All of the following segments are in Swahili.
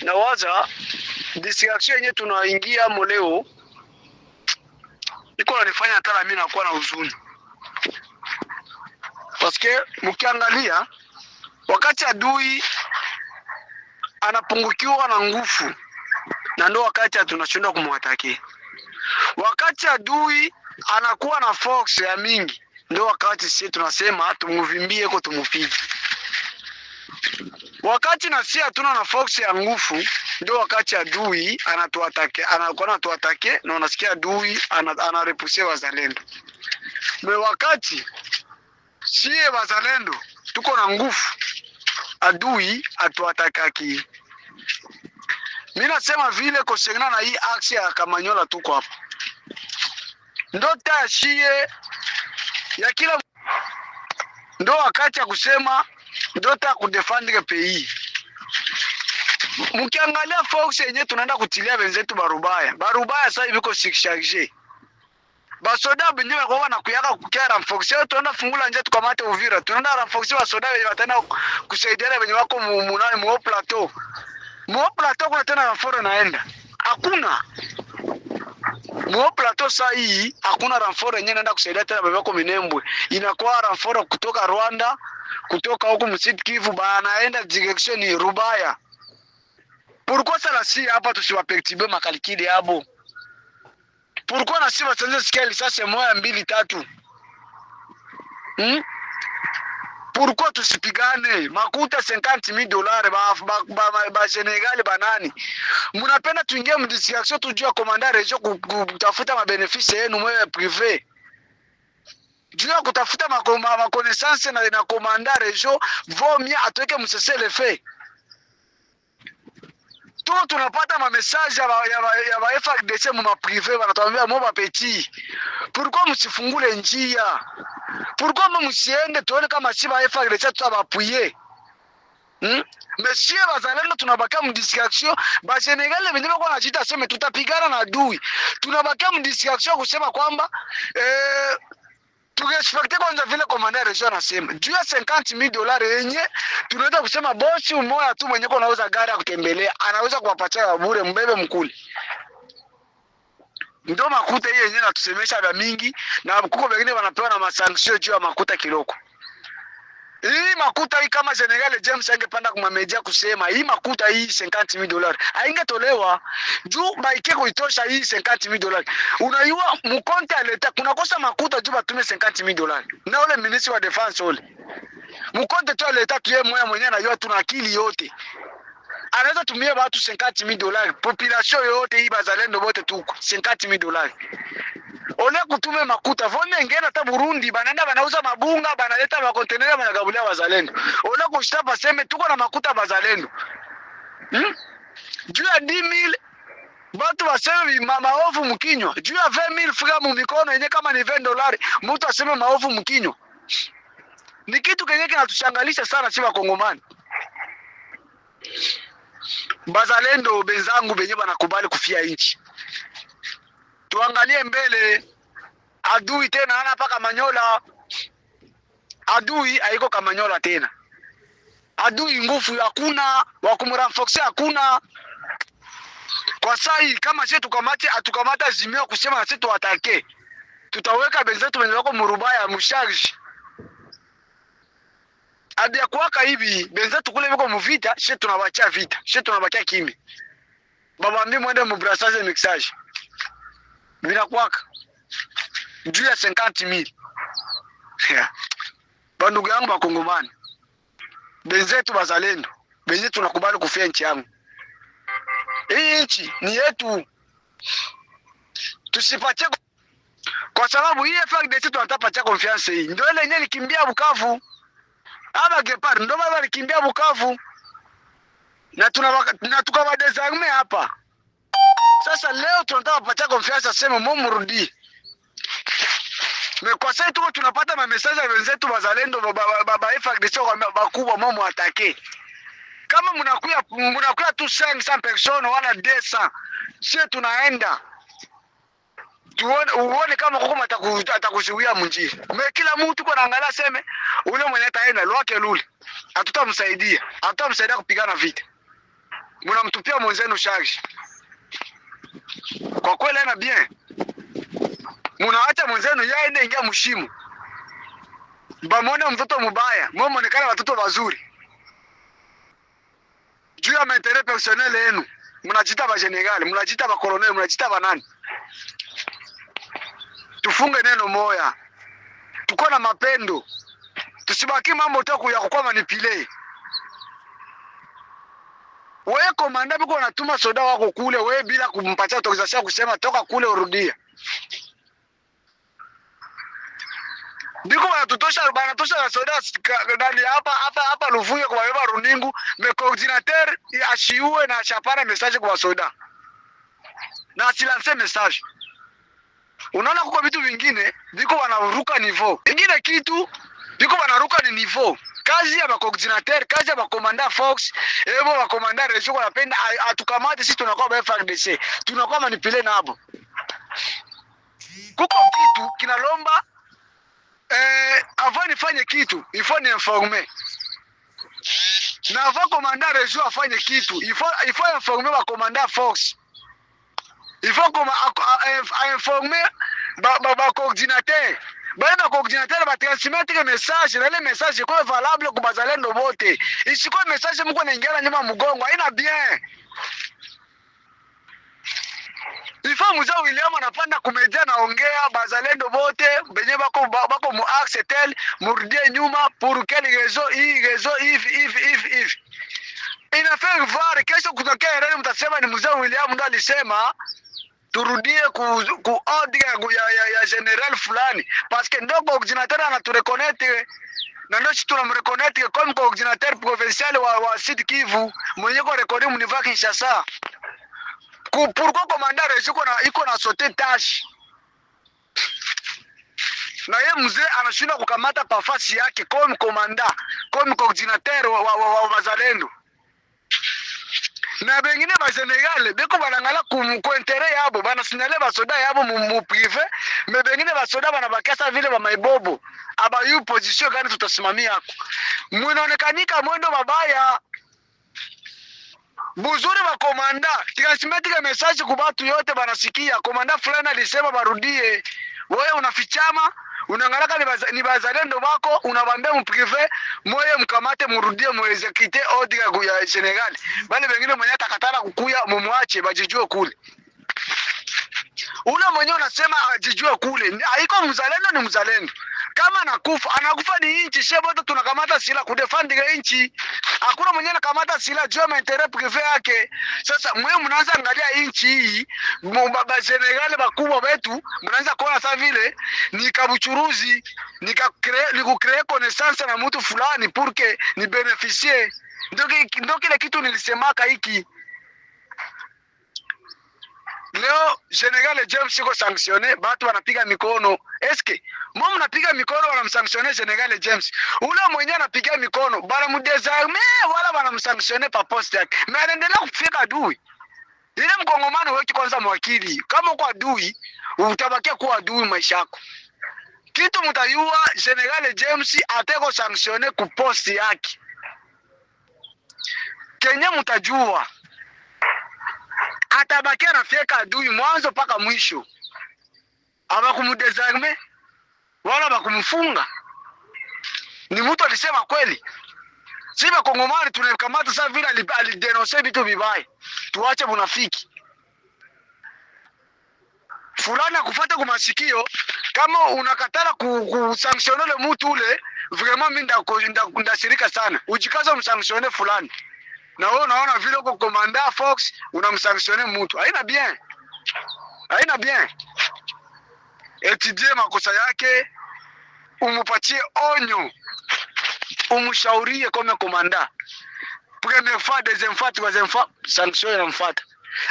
na waza distraction yenyewe tunaingia leo iko nanifanya hata mimi nakuwa na huzuni. Paske mkiangalia wakati adui anapungukiwa na nguvu, na ndo wakati tunashindwa kumwataki. Wakati adui anakuwa na force ya mingi, ndo wakati sisi tunasema tumuvimbie kwa tumupige. Wakati na sisi hatuna na force ya nguvu, ndo wakati adui anatuatake na unasikia adui anarepusia wazalendo. Me wakati sie wazalendo tuko na nguvu, adui atuatakaki. Mimi nasema vile kosengana na hii aksi ya Kamanyola tuko hapa. Ndo tashie ya kila ndo wakati ya kusema ndo ta kudefend pays. Mkiangalia Fox yenyewe tunaenda kutilia wenzetu barubaya. Barubaya sasa hivi ko sikishaje. Basoda benyewe kwa wana kuyaka kukera Fox. Leo tunaenda fungula nje tukamate Uvira. Tunaenda Ramfox basoda wenyewe watana kusaidia wenyewe wako munani mu plateau. Mu plateau kuna tena ramforo naenda. Hakuna. Mu plateau saa hii hakuna ramforo yenyewe naenda kusaidia tena babako Minembwe. Inakuwa ramforo kutoka Rwanda, kutoka huko Msidi Kivu banaenda direction ni Rubaya. Pourquoi ça la si hapa tusiwapektibe makalikidi hapo? Pourquoi na si watanze scale sasa moja 2 3? Pourquoi tusipigane? Makuta $50,000 ba Senegal banani. Mnapenda tuingie mdistraction tujua komanda region kutafuta mabenefice yenu mwe privé. Jua kutafuta ma connaissance na komanda region vaut mieux atoke msese le fait. Tuko tunapata ma message ya ba FARDC mu ma privé wanatuambia mo petit. Pourquoi msifungule njia? Pourquoi msiende tuone kama si ba FARDC tutabapuye? Monsieur bazalendo tunabakia mdistraction, ba Senegal wenyewe kwa najita sema tutapigana na adui. Tunabakia mdistraction kusema kwamba tugespekte kwanza vile komanda region anasema. Juu ya $50,000 yenye tunaweza kusema bosi umoja tu mwenye anauza gari ya kutembelea, anaweza kuwapatia bure mbebe mkuli. Ndio makuta hiyo yenyewe natusemesha vya mingi na kuko wengine wanapewa na masanction juu ya makuta kiloko. Hii makuta hii kama Senegal James angepanda kwa media kusema hii makuta hii $50,000 haingetolewa juu baike kuitosha hii $50,000. Unaiwa mkonte aleta kunakosa makuta juu batume $50,000. Na ule ministri wa defense ule mkonte tu aleta tuye moya mwenyewe anajua tuna akili yote. Anaweza tumia watu $50,000 population yote hii bazalendo wote tuko $50,000. Ole kutume makuta vone ngena hata Burundi banaenda banauza mabunga banaleta makontenera banagabulia wazalendo. Ole kushtapa seme tuko na makuta bazalendo. Juu ya 10,000 batu waseme maovu mkinywa. Juu ya 20,000 framu mikono yenye kama ni $20 mtu aseme maovu mkinywa. Ni kitu kenye kinatushangalisha sana si Wakongomani. Bazalendo benzangu benye banakubali kufia nchi. Tuangalie mbele, adui tena hana paka Kamanyola. Adui haiko Kamanyola tena. Adui nguvu hakuna, wakumramfoxia hakuna. Kwa sai kama sisi atukamata zimio kusema sisi tuatake. Tutaweka benzetu wenye wako murubaya musharge. Abia kuwaka hivi benzetu kule wiko muvita, sisi tunabacha vita. Sisi tunabacha kimi. Baba mimi mwende mubrasaze mixage. Bila kwaka juu ya 50,000. Bandugu yangu Wakongomani, benzetu bazalendo, benzetu tunakubali kufia nchi yangu. Hii nchi ni yetu. Tusipatie kwa sababu hii FARDC tunatapatia confiance hii. Ndio ile yenyewe likimbia Bukavu. Aba Gepard ndio baba likimbia Bukavu. Na tukabadesarme hapa. Sasa leo tunataka kupatia confiance sema mumrudi. Kwa sasa tuko tunapata ma message ya wenzetu wazalendo baba FARDC bakubwa momo atake. Kama mnakuya tu 500 personnes wala 200, sisi tunaenda. Uone kama huko atakuzuia mjini. Kila mtu kwa naangalia seme ule mwenye ataenda lwake lule. Hatutamsaidia kupigana vita. mnamtupia mwenzenu charge. Kwa kweli ana bien. Mnaacha mwenzenu yaende ingia mshimu. Bamwone mtoto mubaya, muonekane watoto wazuri. Juu ya maendeleo personnel yenu, mnajita ba general, mnajita ba colonel, mnajita ba nani? Tufunge neno moya. Tuko na mapendo. Tusibaki mambo tu ya kukoma manipulate. Wewe komanda biko unatuma soda wako kule, wewe bila kumpatia autorisation kusema toka kule urudia. Biko banatosha na soda ndani hapa Luvuye kwa baba runingu, me coordinateur ashiue na chapana message kwa soda. Na asilance message. Unaona kuko vitu vingine biko wanaruka niveau. Ingine kitu biko wanaruka ni niveau. Kazi ya coordinateur, kazi ya komanda Fox, ebo wa komanda region wanapenda atukamate sisi tunakuwa ba FARDC. Tunakuwa manipulate nabo. Kuko kitu kinalomba avant nifanye kitu, il faut informer. Na avant komanda region afanye kitu, il faut informer wa komanda Fox. Il faut informer ba coordinateur. Bana coordinateur ba transmettre message na le message ko valable ku bazalendo bote. Isiko message mko naingia nyuma mgongo, haina bien. Ifa Mzee William anapanda kumedia naongea bazalendo bote benye bako mu accetel murudie nyuma pour quelle raison if inafaa var kesho kutokea ereni mtasema ni Mzee William ndo alisema turudie ku order ya general fulani parce que ndo coordinateur anatureconnecte na ndo sisi tunamreconnecte comme coordinateur provincial wa Sud Kivu mwenye ko recordé mu niveau Kinshasa. Pourquoi komanda region iko na sauter tâche na yeye mzee anashinda kukamata pafasi yake comme komanda comme coordinateur wa bazalendo na bengine ba general beko balangala ku intérêt yabo bana signale ba soda yabo mu privé mais bengine ba soda bana bakasa vile ba maibobo aba yu position gani tutasimamia hapo munaonekanika mwendo mabaya. Buzuri wa komanda transmettre message kwa watu yote banasikia komanda fulani alisema barudie. Wewe unafichama unaangalaka ni bazalendo wako unabambia mu privé moyo mkamate murudie muexecute order ya Senegal. Bale wengine mwenye atakatana kukuya mumwache bajijue kule. Ule mwenye unasema ajijue kule haiko mzalendo, ni mzalendo. Kama anakufa ni inchi, shebote tunakamata sila kudefend inchi. Hakuna mwenye anakamata sila juu ya maendeleo privé yake. Sasa mwe mnaanza angalia inchi hii, ba Senegal bakubwa wetu, mnaanza kuona sasa vile ni kabuchuruzi, ni kucreate connaissance na mtu fulani pour que ni bénéficier. Ndio kile kitu nilisemaka hiki. Leo General James iko sanctionné, batu wanapiga mikono. Eske mwa mnapiga mikono wanamsanctionner General James? Ule mwenye anapiga mikono bana mudesarme wala wanamsanctionner pa poste yake. Mais anaendelea kufika adui. Ile mkongomano wewe kwanza mwakili. Kama uko adui, utabakia kuwa adui maisha yako. Kitu mtayua General James ateko sanctionner ku poste yake. Kenya mtajua atabakia nafyeka adui mwanzo paka mwisho. Aba kumudesarme wala bakumfunga. Ni mtu alisema kweli. Sima Kongomani tunakamata sasa vile alidenonse vitu vibaya. Tuache munafiki. Fulani akufuata kwa masikio, kama unakatala kusanctionner mtu ule, vraiment mimi ndashirika sana. Ujikaza umsanctionner fulani. Na wewe unaona vile uko komanda Fox unamsanctionner mtu. Haina bien. Haina bien. Etidie makosa yake, umupatie onyo. Umshaurie kama komanda. Première fois, deuxième fois, troisième fois, sanction inamfuata.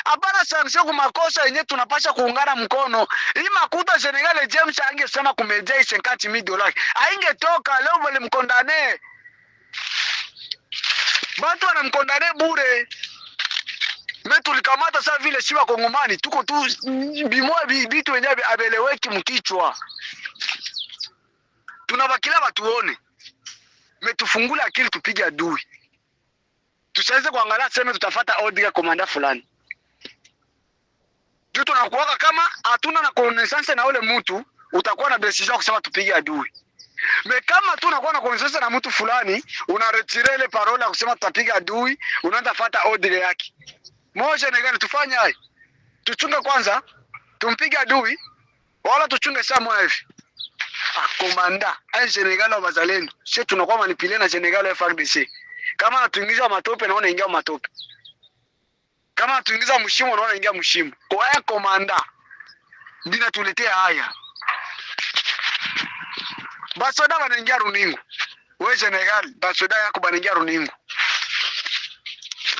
Hapana sanction kwa makosa yenyewe tunapasha kuungana mkono. Hii makuta Senegal James angesema kumejai $50,000. Haingetoka leo wale mkondane. Watu wanamkondane bure. Mimi tulikamata sasa vile shiba Kongomani tuko tu bimoa vitu wenyewe abeleweki mkichwa. Tunabakila watuone. Metufungula akili tupige adui. tusianze kuangalia sema tutafuata order ya komanda fulani. Juu tunakuwaka kama hatuna na connaissance na ule mtu, utakuwa na decision kusema tupige adui. Me kama tu unakuwa na connaissance na mtu fulani, una retire ile parole ya kusema tutapiga adui, unaanza fuata order yake. Moja ni gani tufanye hai? Tuchunge kwanza, tumpige adui, wala tuchunge saa moja hivi. Komanda, general wa Bazalendo, sisi tunakuwa manipule na general wa FARDC. Kama anatuingiza matope naona ingia matope. Kama anatuingiza mshimo naona ingia mshimo. Kwa hiyo komanda ndina tuletea haya. Basoda wanaingia runingu. Wewe general, basoda yako wanaingia runingu.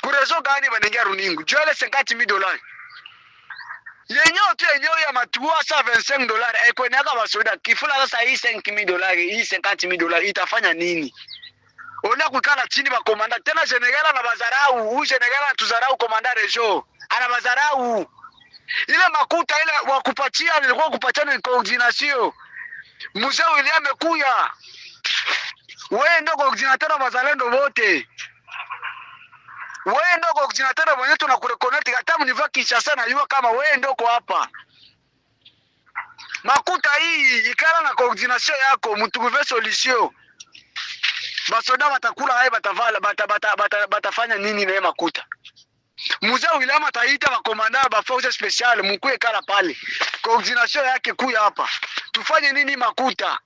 Kurezo gani wanaingia runingu? Jole $50,000. Yenyewe ya matua sa $25 ekweneka basoda kifula sasa hii $5,000 hii $50,000 itafanya nini? Ona kukala chini ba komanda tena generala na bazarau, huyu generala atuzarau komanda rejo. Ana bazarau. Ile makuta ile wakupatia nilikuwa kupatiana ni coordination. Mzee William amekuya. Wewe ndio coordinator wa Bazalendo wote. Wewe ndio coordinator mwenyewe tunakureconnect hata mniva Kinshasa na yua kama wewe ndio kwa hapa. Makuta hii ikala na coordination yako mtukuve solution. Basoda watakula hai batavala batafanya nini na makuta. Mzee William ataita makomanda ba force special mkuu kala pale. Coordination yake kuya hapa. Tufanye nini makuta?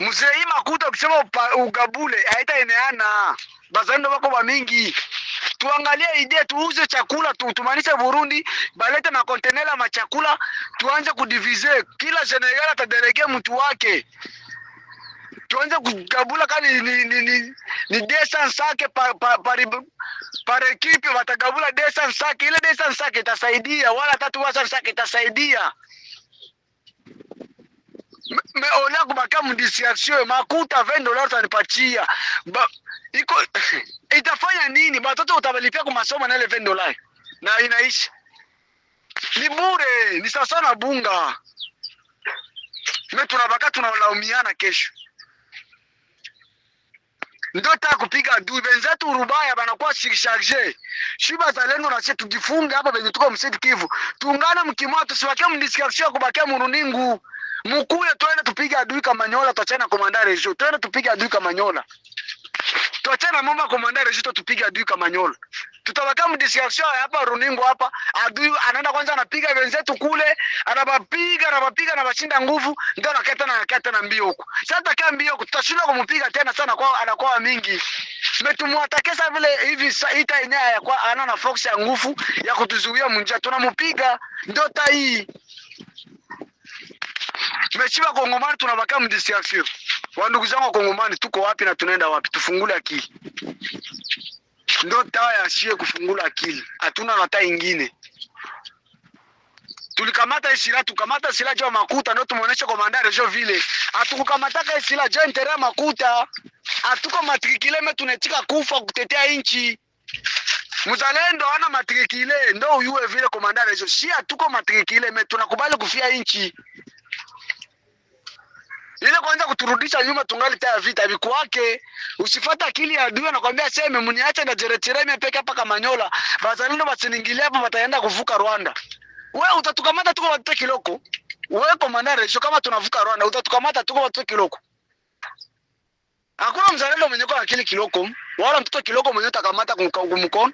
Mzee hii makuta ukisema ugabule haitaeneana. Bazalendo wako wa mingi. Tuangalie idea tuuze chakula tumanishe Burundi balete makontenela machakula tuanze kudivize kila general atadelege mtu wake. Tuanze kugabula kani ni desan sake par equipe watagabula desan sake ile desan sake itasaidia wala tatu wasa sake itasaidia. Me ona kubaka mdisiasio makuta $20 tanipatia. Iko itafanya nini? Watoto utabalipia kwa masomo na ile $20 na inaisha. Ni bure, ni sasa na bunga. Mimi tunabaka tunalaumiana kesho. Ndio taka kupiga adui benzetu Rubaya banakuwa charge. Shiba Bazalendo na sisi tujifunge hapa benye tuko msitu Kivu. Tuungane mkimwa tusiwake mdiscussion kubakia muruningu. Mkuye twende tupige adui Kamanyola tuachana komanda Regio. Twende tupige adui Kamanyola. Tuachana mama komanda Regio tupige adui Kamanyola. Tutabaka mdiscussion hapa runingu hapa. Adui anaenda kwanza anapiga benzetu kule, anabapiga na bashinda nguvu, ndio anakata na mbio huko. Sasa takaa mbio huko tutashinda kumpiga tena sana kwa anakuwa mingi. Tumetumwatakesa vile hivi ita yenyewe ya kwa ana na fox ya nguvu ya kutuzuia munja tunampiga ndio hii. Tumeshiba Kongomani tunabaka mdiscussion. Wa ndugu zangu Kongomani tuko wapi na tunaenda wapi? Tufungule akili. Ndio tawa ya shie kufungula akili. Hatuna hata ingine. Tulikamata isila tukamata sila jwa makuta ndio tumuonesha komanda Regio vile. Hatukukamataka isila jwa intere makuta. Hatuko matrikile me tunetika kufa kutetea inchi. Mzalendo ana matrikile ndio uyue vile komanda Regio. Si hatuko matrikile me tunakubali kufia inchi. Ile kwanza kuturudisha nyuma tungali taya vita bikuwake usifata akili ya adui anakuambia sema mniache na jeretireme peke hapa Kamanyola Bazalendo basiningilia hapa wataenda kuvuka Rwanda. Wewe utatukamata tuko watu kiloko. Wewe komanda Regio kama tunavuka Rwanda utatukamata tuko watu kiloko. Hakuna mzalendo mwenye kwa akili kiloko wala mtoto kiloko mwenye utakamata kumkono.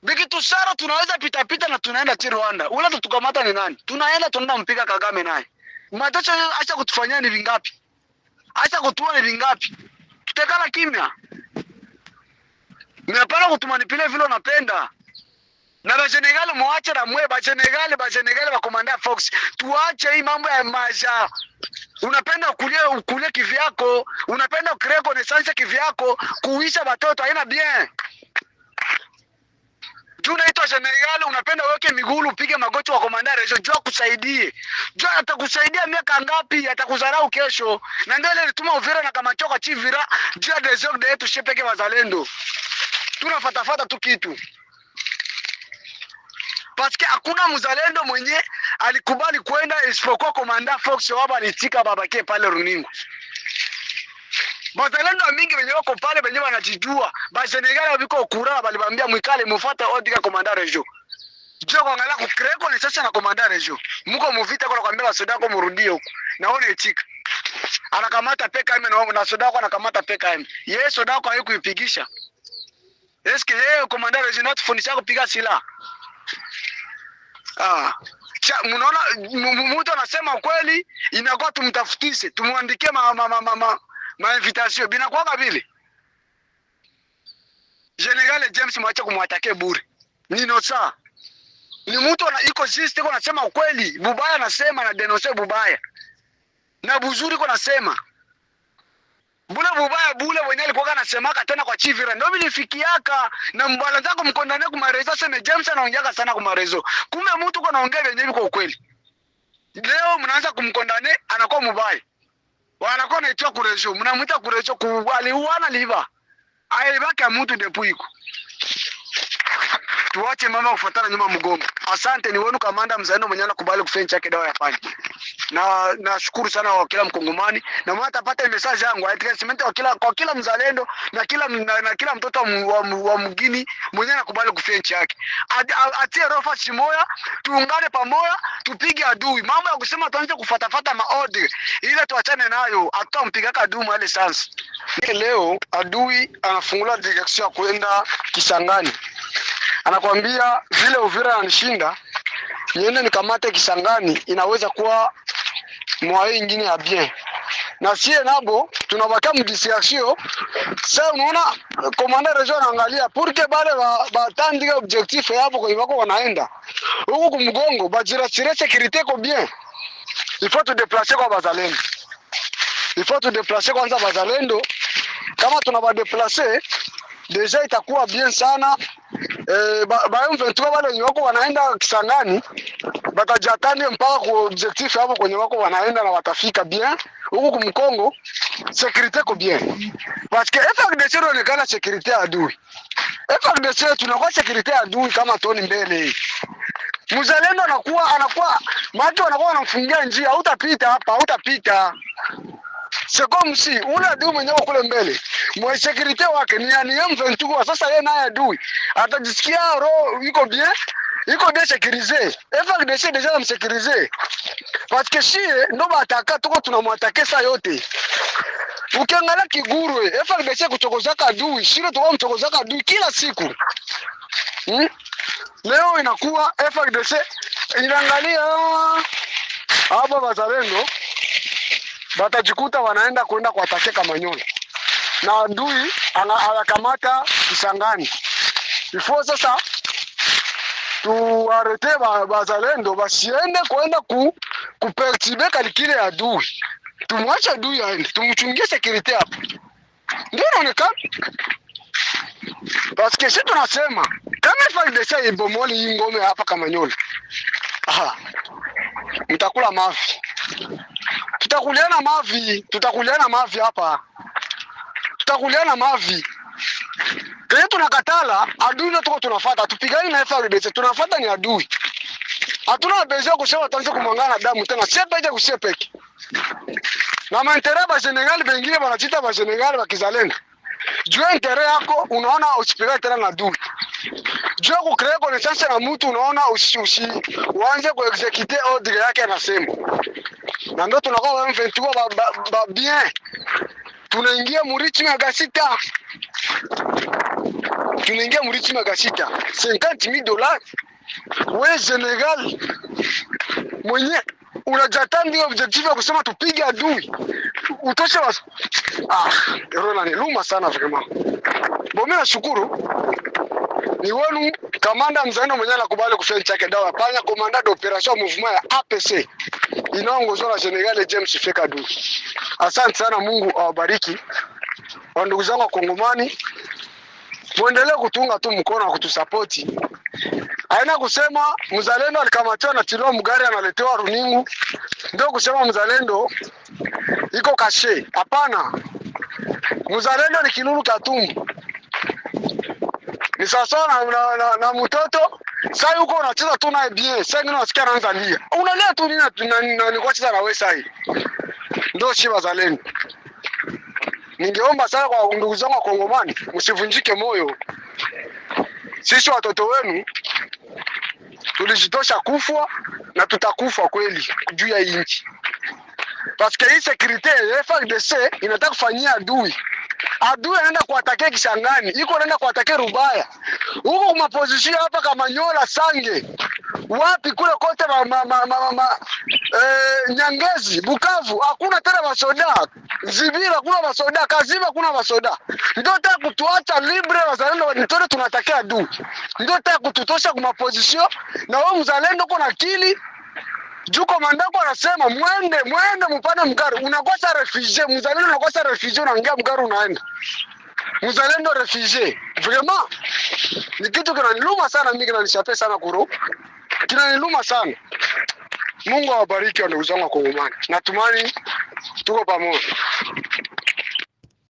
Biki tusara tunaweza pita na tunaenda ti Rwanda. Ule tutukamata ni nani? Tunaenda mpiga Kagame naye. Matacho acha kutufanyia ni vingapi? Acha kutua ni vingapi? Tutekala kimya. Ninapana kutumanipile vile unapenda. Na bajenegale muache na mwe bajenegale ba komanda Fox. Tuache hii mambo ya maja. Unapenda ukulie kivyako, unapenda ukireko connaissance kivyako, kuisha watoto haina bien. Juna ito general unapenda weke migulu upige magoti wa komanda Regio jua kusaidie. Jua atakusaidia miaka ngapi atakudharau kesho. Na ndio ile lituma Uvira na Kamachoka Chivira jua desordre yetu shepeke Bazalendo. Tunafatafata tu kitu. Paske hakuna mzalendo mwenye alikubali kwenda isipokuwa komanda Fox waba alitika babake pale runingu. Bazalendo mingi wenye wako pale wenye wanajijua. Ba Senegal wiko kura balibambia mwikale mufuate ordre commandant region. Jo kuangalia kukreko ni sasa na commandant region. Mko muvita kwa kwambia wasoda wako murudie huko. Naona itika. Anakamata PKM na soda wako anakamata PKM. Yeye soda wako haikuipigisha. Eske yeye commandant region atufundisha kupiga silaha? Mnaona mtu anasema kweli, inakuwa tumtafutishe, tumuandikie ma invitation binakuwa vile. General James mwache kumwatake bure. Nino saa. Ni mtu iko juste iko nasema kweli, bubaya anasema na denoncer bubaya. Na buzuri iko nasema. Bule bubaya bule wenye alikuwa anasemaka tena kwa chivira ndio bilifikiaka na mbala zako mkondane kwa marezo sema James anaongeaka sana kwa marezo. Kumbe mtu uko naongea yenyewe kwa ukweli. Leo mnaanza kumkondane anakuwa mbaya. Wanakuwa naitwa kurezo, mnamuita kurezo aliuana liva. Aibaka mtu depuiko. Tuache mama kufuatana nyuma mgongo. Asante ni wenu kamanda mzalendo mwenye anakubali kufanya chake dawa ya pani. Na nashukuru sana kwa kila mkongomani na mwana tapata message yangu advertisement kwa kila mzalendo na kila mtoto wa mgini mwenye anakubali kufanya nchi yake. Atie rofa simoya, tuungane pamoja, tupige adui. Mambo ya kusema tuanze kufuatafuata maorder ile tuachane nayo, hatutampiga adui mali sans. Leo adui anafungula direction ya kwenda Kisangani. Anakuambia vile Uvira ananishinda, niende nikamate Kisangani, inaweza kuwa mwae nyingine ya bien. Na sie nabo tunabakia mdistraction. Sasa unaona commandant region anaangalia pour que bale batandike objectif hapo kwa wako wanaenda. Huko kumgongo bajira sécurité ko bien. Il faut te déplacer kwa bazalendo. Il faut te déplacer kwanza bazalendo. Kama tunaba déplacer deja itakuwa bien sana. M23 wale wenye wako wanaenda Kisangani batajatani mpaka kwa objectif hapo kwenye wako wanaenda na watafika bien. Huko kumkongo sécurité ko bien. Parce que FARDC inaonekana sécurité adui. FARDC tunakuwa sécurité adui kama toni mbele. Mzalendo anakuwa macho wanakuwa wanamfungia njia, hutapita hapa, hutapita. C'est comme si ule adui mwenyewe kule mbele mwa sécurité wake ni M23. Sasa yeye naye adui atajisikia roho iko bien sécurisé. FARDC déjà amsécurisé parce que si ndo bataka tuko tunamwatake saa yote. Ukiangalia Kigurwe FARDC kuchokozaka adui, shiro tuko mchokozaka adui kila siku. Leo inakuwa FARDC inaangalia hapa bazalendo batajikuta wanaenda kwenda kuatake Kamanyola. Na adui anakamata Kisangani. Ifo sasa tuarete bazalendo basiende kwenda kupertibe kalikile ya adui. Tumwache adui aende, tumchungie sécurité hapo. Ndio inaonekana. Parce que sisi tunasema kama FARDC ibomole hii ngome hapa Kamanyola. Mtakula mafi. Tutakuliana mavi hapa. Tutakuliana mavi. Kile tunakatala adui ndio tuko tunafuata. Tupigane na FARDC, tunafuata ni adui. Hatuna besoin kusema tuanze kumangana damu tena. Sepeje kusepeke. Na maendeleo ba Senegal bengine wanachita ba Senegal wa kizalendo. Jua intere yako unaona usipigane tena na adui. Jua kucreate connaissance na mtu unaona uanze kuexecute ordre yake anasema. Na ndio tunakuwa M23 bien. Tunaingia muritime ya gasita. Tunaingia muritime ya gasita. $50,000. We Senegal mwenye unajatandi objective ya kusema tupige adui. Utosha Rona ni luma sana vraiment. Mimi nashukuru ni wenu kamanda mzalendo mwenye anakubali kufanya chake dawa panya komanda d'opération mouvement ya APC inaongozwa na General James Fekadu. Asante sana, Mungu awabariki. Wa ndugu zangu wa Kongomani, muendelee kutunga tu mkono na kutusapoti. Haina kusema mzalendo alikamatiwa na tilo mgari analetewa runingu ndio kusema mzalendo iko kashe. Hapana. Mzalendo ni kilulu katumbu. Ni sawa na mtoto. Sasa yuko unacheza tu naye bien. Sasa ngine unasikia anaanza lia. Unalia tu nini na kwa cheza na wewe sasa. Ndio shi wazalendo. Ningeomba sana kwa ndugu zangu wa Kongomani, msivunjike moyo. Sisi watoto wenu tulijitosha kufa na tutakufa kweli juu ya nchi. Parce que hii sécurité ya FARDC inataka kufanyia adui. Adui anaenda kuatakia Kisangani, iko anaenda kuatakia Rubaya. Huko kuma position hapa kama Nyola Sange. Wapi kule kote Nyangezi, Bukavu, hakuna tena masoda. Zibira kuna masoda, Kaziba kuna masoda. Ndio taka kutuacha libre wazalendo wanitore tunatakia adui. Ndio taka kututosha kuma position na wewe mzalendo uko na akili. Juko mandako anasema mwende mpande mgari, unakosa refugee, mzalendo unakosa refugee, unaingia mgari unaenda. Mzalendo refugee. Vraiment ni kitu kinaniluma sana, mimi kinanishape sana kuro. Kinaniluma sana. Mungu awabariki ndugu zangu wa Kongomani. Natumani tuko pamoja.